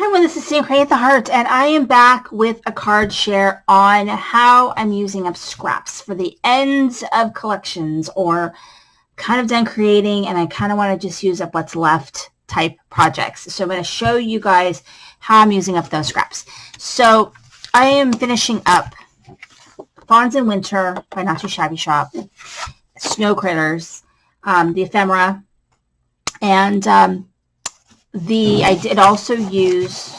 everyone, this is Sam Create the Heart, and I am back with a card share on how I'm using up scraps for the ends of collections or kind of done creating and I kind of want to just use up what's left type projects. So I'm going to show you guys how I'm using up those scraps. So I am finishing up Fawns in Winter by Not Too Shabby Shop, Snow Critters, the ephemera, and I did also use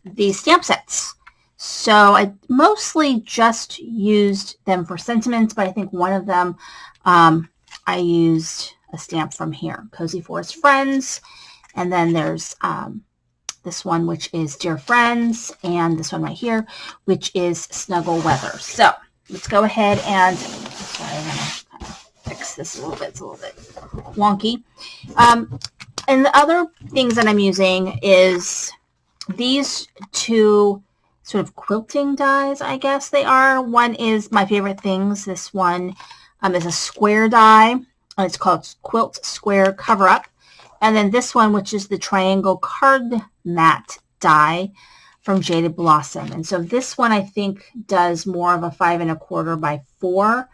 the stamp sets. So I mostly just used them for sentiments, but I think one of them I used a stamp from here, Cozy Forest Friends, and then there's this one, which is Dear Friends, and this one right here, which is Snuggle Weather. So let's go ahead and, sorry, I'm going to kind of fix this a little bit. It's a little bit wonky. And the other things that I'm using is these two sort of quilting dies, I guess they are. One is My Favorite Things. This one is a square die. It's called Quilt Square Cover Up. And then this one, which is the triangle card mat die from Jaded Blossom. And so this one, I think, does more of a 5 1/4 by 4.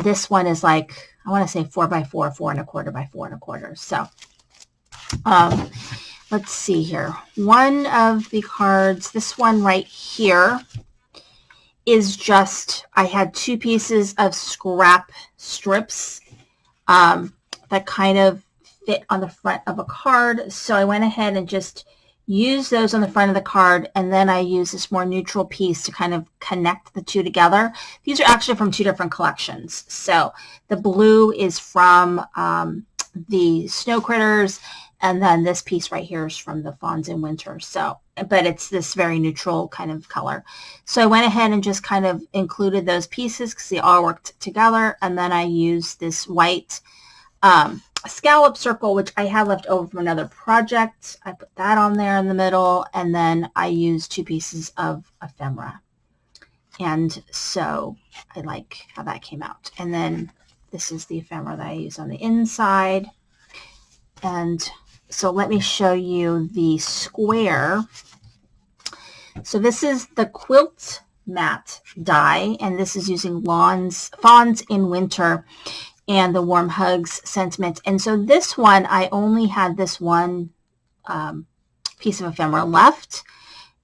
This one is like, I want to say 4 by 4, 4 1/4 by 4 1/4. So let's see here. One of the cards, this one right here, is just, I had 2 pieces of scrap strips that kind of fit on the front of a card. So I went ahead and just used those on the front of the card, and then I used this more neutral piece to kind of connect the two together. These are actually from 2 different collections. So the blue is from the Snow Critters, and then this piece right here is from the Fawns in Winter. So, but it's this very neutral kind of color. So I went ahead and just kind of included those pieces because they all worked together. And then I used this white scallop circle, which I had left over from another project. I put that on there in the middle. And then I used 2 pieces of ephemera. And so I like how that came out. And then this is the ephemera that I use on the inside. And so let me show you the square. So this is the quilt mat die, and this is using Fawns in Winter and the Warm Hugs sentiment. And so this one, I only had this one piece of ephemera left,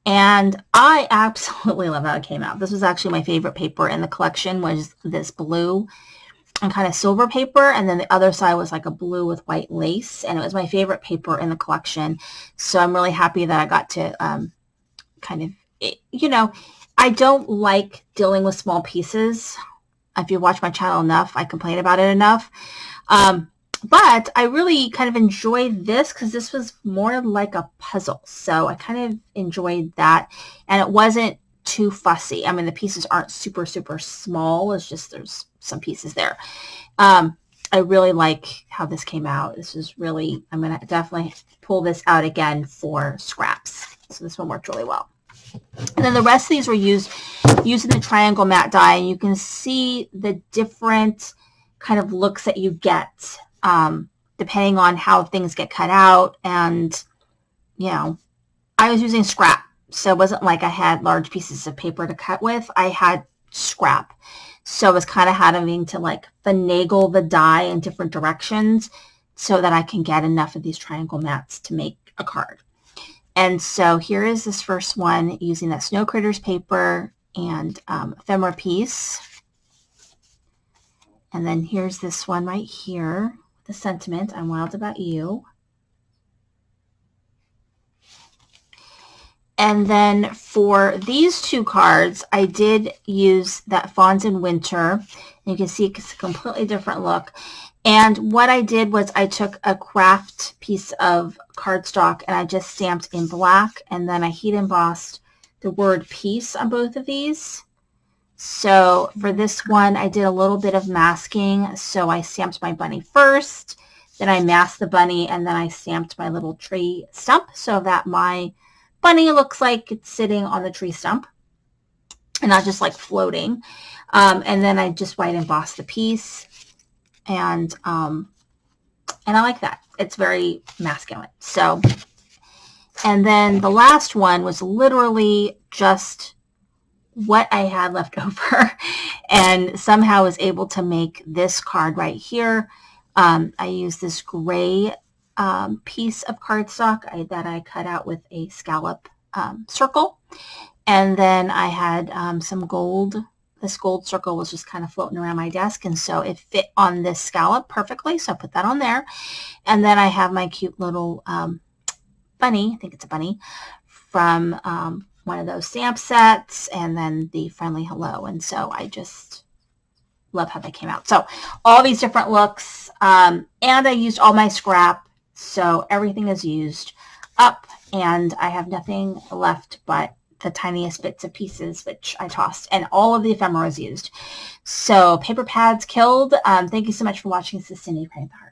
and I absolutely love how it came out. This was actually my favorite paper in the collection, was this blue and kind of silver paper, and then the other side was like a blue with white lace, and it was my favorite paper in the collection. So I'm really happy that I got to kind of, you know, I don't like dealing with small pieces. If you watch my channel enough, I complain about it enough. But I really kind of enjoyed this because this was more like a puzzle. So I kind of enjoyed that, and it wasn't too fussy. I mean, the pieces aren't super, super small. It's just there's some pieces there. I really like how this came out. This is really, I'm going to definitely pull this out again for scraps. So this one worked really well. And then the rest of these were used using the triangle mat die, and you can see the different kind of looks that you get depending on how things get cut out. And, you know, I was using scrap. So it wasn't like I had large pieces of paper to cut with. I had scrap. So I was kind of having to like finagle the die in different directions so that I can get enough of these triangle mats to make a card. And so here is this first one using that Snow Critters paper and ephemera piece. And then here's this one right here, the sentiment, I'm Wild About You. And then for these 2 cards, I did use that Fawns in Winter. And you can see it's a completely different look. And what I did was I took a craft piece of cardstock and I just stamped in black. And then I heat embossed the word peace on both of these. So for this one, I did a little bit of masking. So I stamped my bunny first. Then I masked the bunny. And then I stamped my little tree stump so that my bunny looks like it's sitting on the tree stump and not just like floating. And then I just white embossed the piece, and I like that. It's very masculine. So And then the last one was literally just what I had left over, and somehow was able to make this card right here. I used this gray piece of cardstock that I cut out with a scallop circle. And then I had some gold. This gold circle was just kind of floating around my desk, and so it fit on this scallop perfectly, so I put that on there. And then I have my cute little bunny, I think it's a bunny, from one of those stamp sets, and then the friendly hello. And so I just love how they came out. So all these different looks, and I used all my scrap, so everything is used up, and I have nothing left but the tiniest bits of pieces, which I tossed, and all of the ephemera was used. So paper pads killed. Thank you so much for watching. This is Cindy, Praying the Heart.